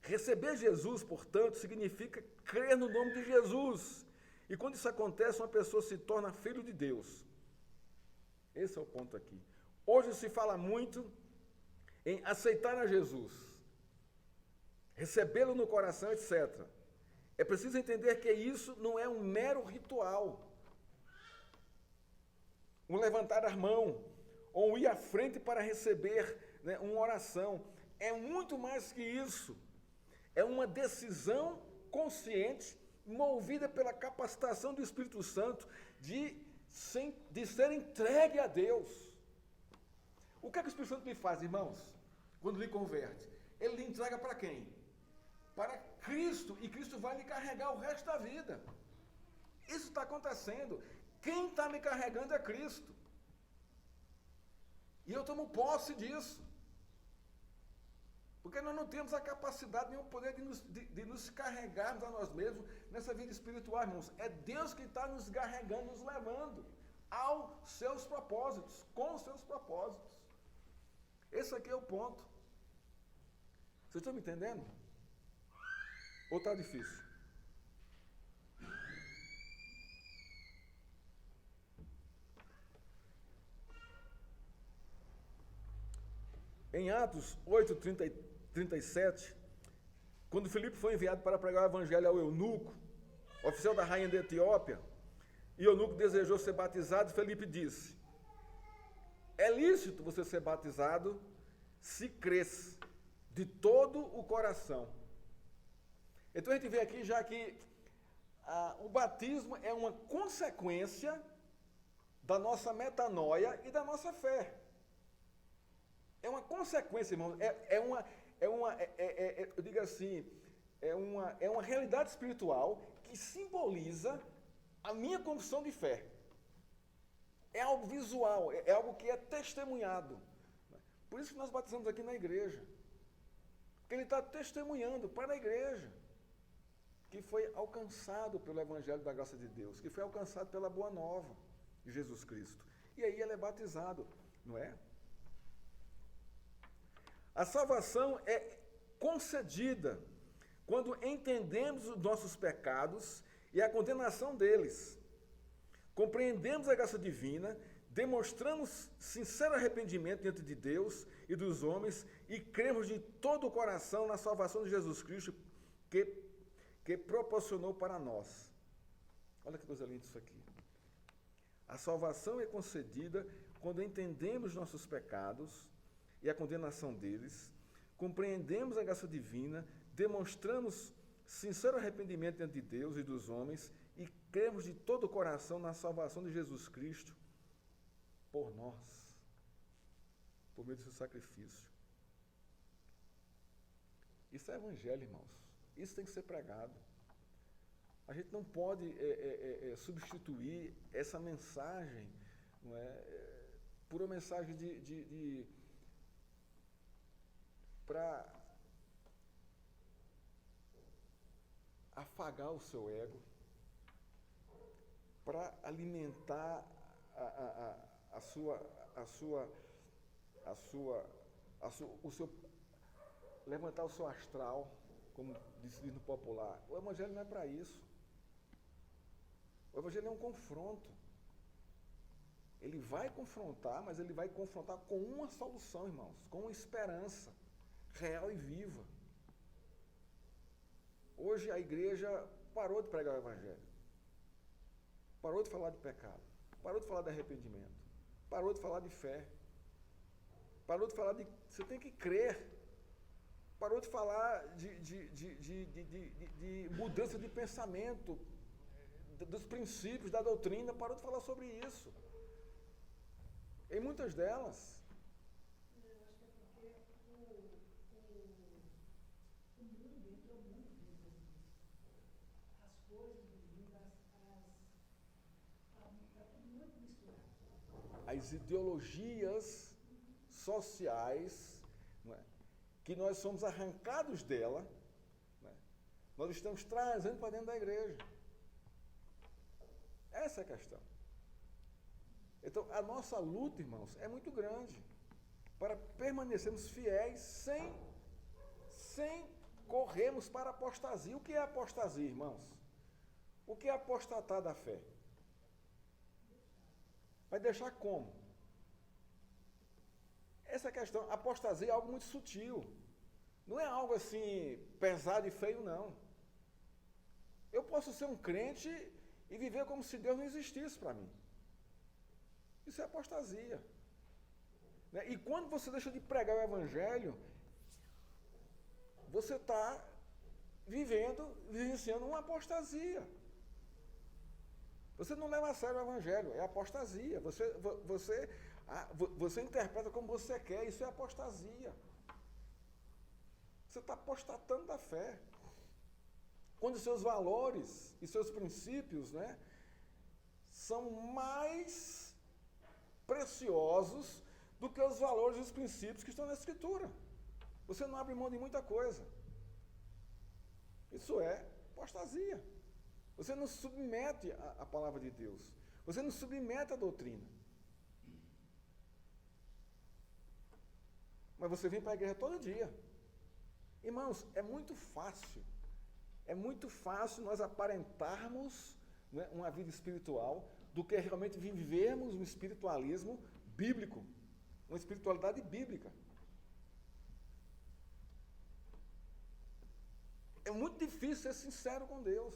Receber Jesus, portanto, significa crer no nome de Jesus. E quando isso acontece, uma pessoa se torna filho de Deus. Esse é o ponto aqui. Hoje se fala muito em aceitar a Jesus, recebê-lo no coração, etc. É preciso entender que isso não é um mero ritual. Um levantar a mão, ou ir à frente para receber, né, uma oração. É muito mais que isso. É uma decisão consciente, movida pela capacitação do Espírito Santo, de ser entregue a Deus. O que é que o Espírito Santo lhe faz, irmãos, quando lhe converte? Ele lhe entrega para quem? Para Cristo, e Cristo vai lhe carregar o resto da vida. Isso está acontecendo. Quem está me carregando é Cristo. E eu tomo posse disso. Porque nós não temos a capacidade nem o poder de nos carregarmos a nós mesmos nessa vida espiritual, irmãos. É Deus que está nos carregando, nos levando aos seus propósitos, com os seus propósitos. Esse aqui é o ponto. Vocês estão me entendendo? Ou está difícil? Em Atos 8, 37, quando Filipe foi enviado para pregar o evangelho ao eunuco, oficial da rainha da Etiópia, e o eunuco desejou ser batizado, Filipe disse: é lícito você ser batizado se crês de todo o coração. Então a gente vê aqui já que o batismo é uma consequência da nossa metanoia e da nossa fé. É uma consequência, irmão. Eu digo assim, é uma realidade espiritual que simboliza a minha confissão de fé. É algo visual, é algo que é testemunhado. Por isso que nós batizamos aqui na igreja. Porque ele está testemunhando para a igreja que foi alcançado pelo Evangelho da Graça de Deus, que foi alcançado pela Boa Nova de Jesus Cristo. E aí ele é batizado, não é? A salvação é concedida quando entendemos os nossos pecados e a condenação deles. Compreendemos a graça divina, demonstramos sincero arrependimento diante de Deus e dos homens e cremos de todo o coração na salvação de Jesus Cristo que proporcionou para nós. Olha que coisa linda isso aqui. A salvação é concedida quando entendemos nossos pecados e a condenação deles, compreendemos a graça divina, demonstramos sincero arrependimento diante de Deus e dos homens e cremos de todo o coração na salvação de Jesus Cristo por nós, por meio do seu sacrifício. Isso é evangelho, irmãos. Isso tem que ser pregado. A gente não pode substituir essa mensagem, não é, por uma mensagem afagar o seu ego, para alimentar o seu, levantar o seu astral, como diz no popular. O Evangelho não é para isso. O Evangelho é um confronto. Ele vai confrontar, mas ele vai confrontar com uma solução, irmãos, com uma esperança real e viva. Hoje a igreja parou de pregar o Evangelho. Parou de falar de pecado. Parou de falar de arrependimento. Parou de falar de fé. Parou de falar de você tem que crer. Parou de falar de mudança de pensamento, dos princípios, da doutrina. Parou de falar sobre isso. Em muitas delas. Eu acho que é porque o mundo entrou muito dentro disso. As coisas do mundo, está tudo muito misturado. As ideologias sociais, não é, que nós somos arrancados dela, não é, nós estamos trazendo para dentro da igreja. Essa é a questão. Então, a nossa luta, irmãos, é muito grande para permanecermos fiéis sem corrermos para a apostasia. O que é apostasia, irmãos? O que é apostatar da fé? Vai deixar como? Essa questão, apostasia é algo muito sutil. Não é algo assim pesado e feio, não. Eu posso ser um crente e viver como se Deus não existisse para mim. Isso é apostasia. E quando você deixa de pregar o Evangelho, você está vivenciando uma apostasia. Você não leva a sério o Evangelho, é apostasia. Você interpreta como você quer, isso é apostasia. Você está apostatando da fé. Quando seus valores e seus princípios, né, são mais preciosos do que os valores e os princípios que estão na Escritura. Você não abre mão de muita coisa. Isso é apostasia. Você não submete a palavra de Deus. Você não submete a doutrina. Mas você vem para a igreja todo dia. Irmãos, é muito fácil. É muito fácil nós aparentarmos, né, uma vida espiritual do que realmente vivermos um espiritualismo bíblico, uma espiritualidade bíblica. É muito difícil ser sincero com Deus.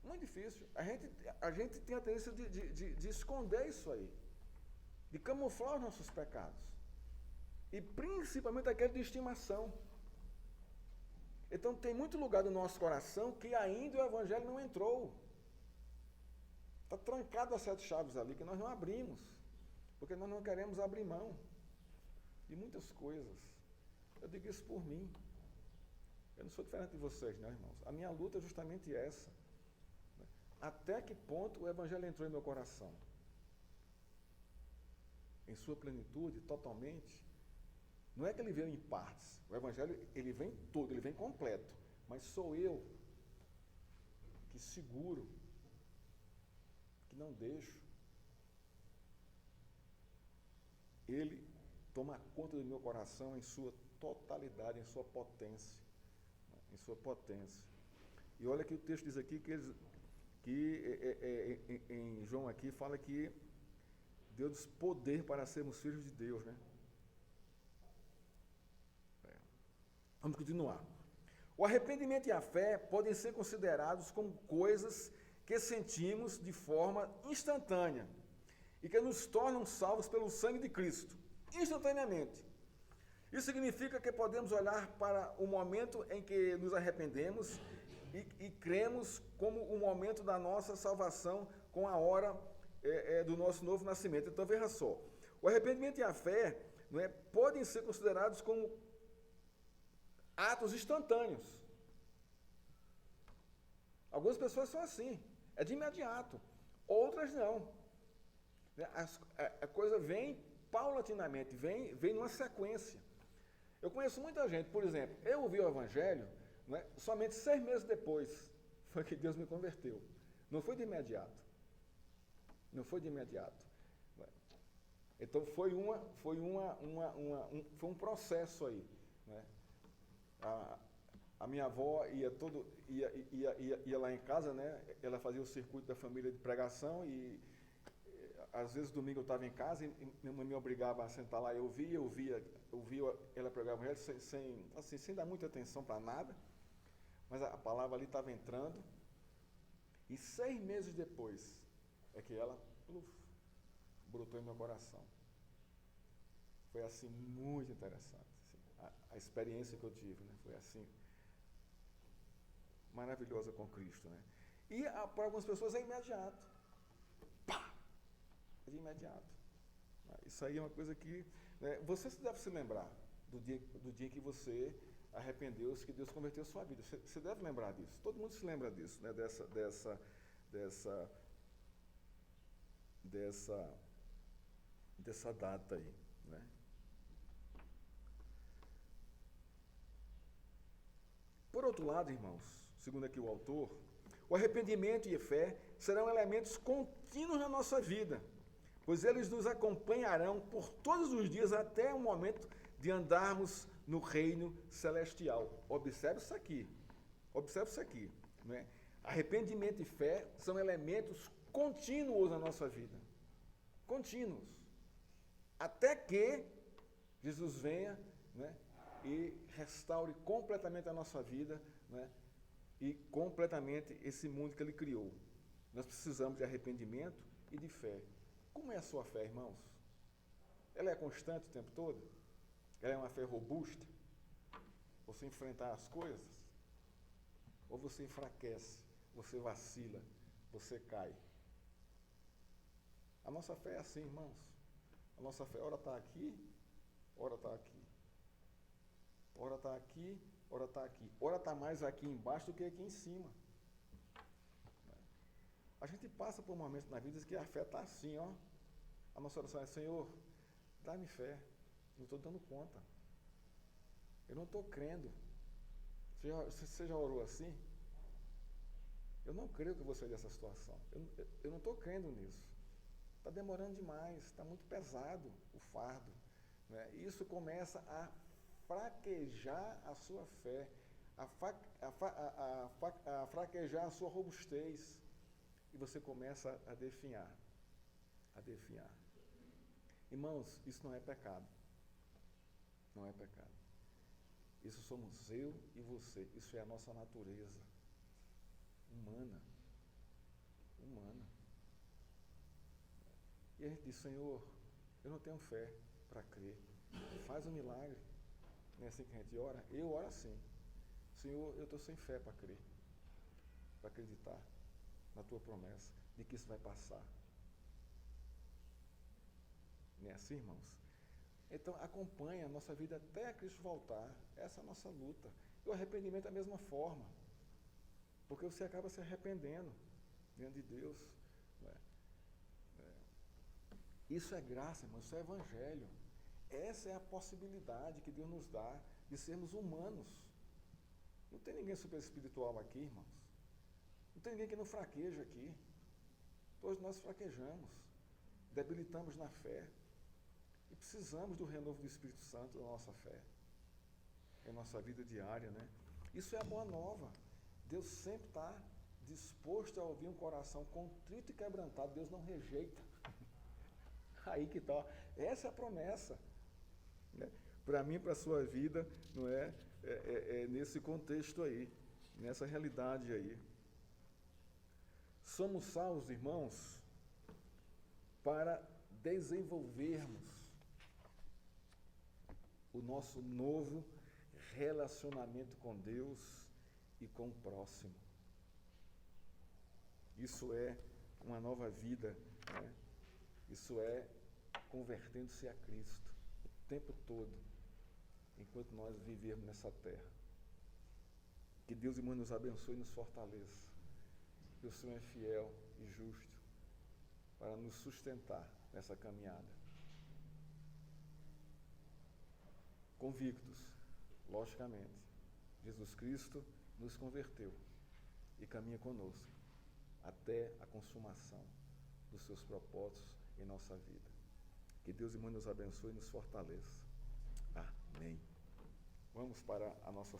Muito difícil. A gente tem a tendência de esconder isso aí, de camuflar os nossos pecados. E principalmente aquele de estimação. Então tem muito lugar do nosso coração que ainda o Evangelho não entrou. Está trancado as 7 chaves ali que nós não abrimos, porque nós não queremos abrir mão de muitas coisas. Eu digo isso por mim. Eu não sou diferente de vocês, né, irmãos? A minha luta é justamente essa. Até que ponto o Evangelho entrou em meu coração? Em sua plenitude, totalmente? Não é que ele veio em partes. O Evangelho, ele vem todo, ele vem completo. Mas sou eu que seguro, que não deixo ele tomar conta do meu coração em sua totalidade, em sua potência. Em sua potência. E olha que o texto diz aqui em João aqui fala que Deus poder para sermos filhos de Deus, né? Vamos continuar. O arrependimento e a fé podem ser considerados como coisas que sentimos de forma instantânea e que nos tornam salvos pelo sangue de Cristo, instantaneamente. Isso significa que podemos olhar para o momento em que nos arrependemos e cremos como o momento da nossa salvação com a hora do nosso novo nascimento. Então, veja só, o arrependimento e a fé, não é, podem ser considerados como atos instantâneos. Algumas pessoas são assim, é de imediato. Outras não. A coisa vem paulatinamente, vem numa sequência. Eu conheço muita gente, por exemplo, eu ouvi o Evangelho não é? Somente 6 meses depois foi que Deus me converteu. Não foi de imediato. Não foi de imediato. Não é? Então foi um processo aí. Não é? A minha avó ia lá em casa, né? Ela fazia o circuito da família de pregação e às vezes domingo eu estava em casa e minha mãe me obrigava a sentar lá, eu via ela pregar o evangelho sem dar muita atenção para nada, mas a palavra ali estava entrando e 6 meses depois é que ela brotou em meu coração. Foi assim muito interessante, assim, a experiência que eu tive, né? Foi assim maravilhosa com Cristo, né? E para algumas pessoas é imediato. Pá! É de imediato. Isso aí é uma coisa que, né, você deve se lembrar do dia que você arrependeu-se, que Deus converteu a sua vida. Você deve lembrar disso. Todo mundo se lembra disso, né? Dessa data aí, né? Por outro lado, irmãos, segundo aqui o autor, o arrependimento e a fé serão elementos contínuos na nossa vida, pois eles nos acompanharão por todos os dias até o momento de andarmos no reino celestial. Observe isso aqui. Né? Arrependimento e fé são elementos contínuos na nossa vida. Contínuos. Até que Jesus venha, né, e restaure completamente a nossa vida, né, e completamente esse mundo que Ele criou. Nós precisamos de arrependimento e de fé. Como é a sua fé, irmãos? Ela é constante o tempo todo? Ela é uma fé robusta? Você enfrentar as coisas? Ou você enfraquece, você vacila, você cai? A nossa fé é assim, irmãos. A nossa fé, ora está aqui, ora está aqui. Ora está aqui, ora está aqui. Ora está mais aqui embaixo do que aqui em cima. A gente passa por momentos na vida que a fé está assim, ó. A nossa oração é: Senhor, dá-me fé. Não estou dando conta. Eu não estou crendo. Você já orou assim? Eu não creio que eu vou sair dessa situação. Eu não estou crendo nisso. Está demorando demais, está muito pesado o fardo. Né? E isso começa a fraquejar a sua fé, a fraquejar a sua robustez. E você começa a definhar. Irmãos, isso não é pecado. Não é pecado. Isso somos eu e você. Isso é a nossa natureza humana. E a gente diz: Senhor, eu não tenho fé para crer. Faz um milagre. Não é assim que a gente ora? Eu oro assim: Senhor, eu estou sem fé para crer, para acreditar na tua promessa de que isso vai passar. Não é assim, irmãos? Então, acompanha a nossa vida até Cristo voltar. Essa é a nossa luta. E o arrependimento é a mesma forma. Porque você acaba se arrependendo diante de Deus. Isso é graça, irmãos. Isso é evangelho. Essa é a possibilidade que Deus nos dá de sermos humanos. Não tem ninguém super espiritual aqui, irmãos. Não tem ninguém que não fraqueja aqui. Todos nós fraquejamos. Debilitamos na fé. E precisamos do renovo do Espírito Santo na nossa fé, em nossa vida diária, né? Isso é a boa nova. Deus sempre está disposto a ouvir um coração contrito e quebrantado. Deus não rejeita. Aí que está. Essa é a promessa. Né? Para mim, para a sua vida, não é? É nesse contexto aí, nessa realidade aí. Somos salvos, irmãos, para desenvolvermos o nosso novo relacionamento com Deus e com o próximo. Isso é uma nova vida, né? Isso é convertendo-se a Cristo o tempo todo, enquanto nós vivermos nessa terra. Que Deus, irmãos, nos abençoe e nos fortaleça. Que o Senhor é fiel e justo para nos sustentar nessa caminhada. Convictos, logicamente, Jesus Cristo nos converteu e caminha conosco até a consumação dos seus propósitos em nossa vida. Que Deus, irmão, nos abençoe e nos fortaleça. Amém. Vamos para a nossa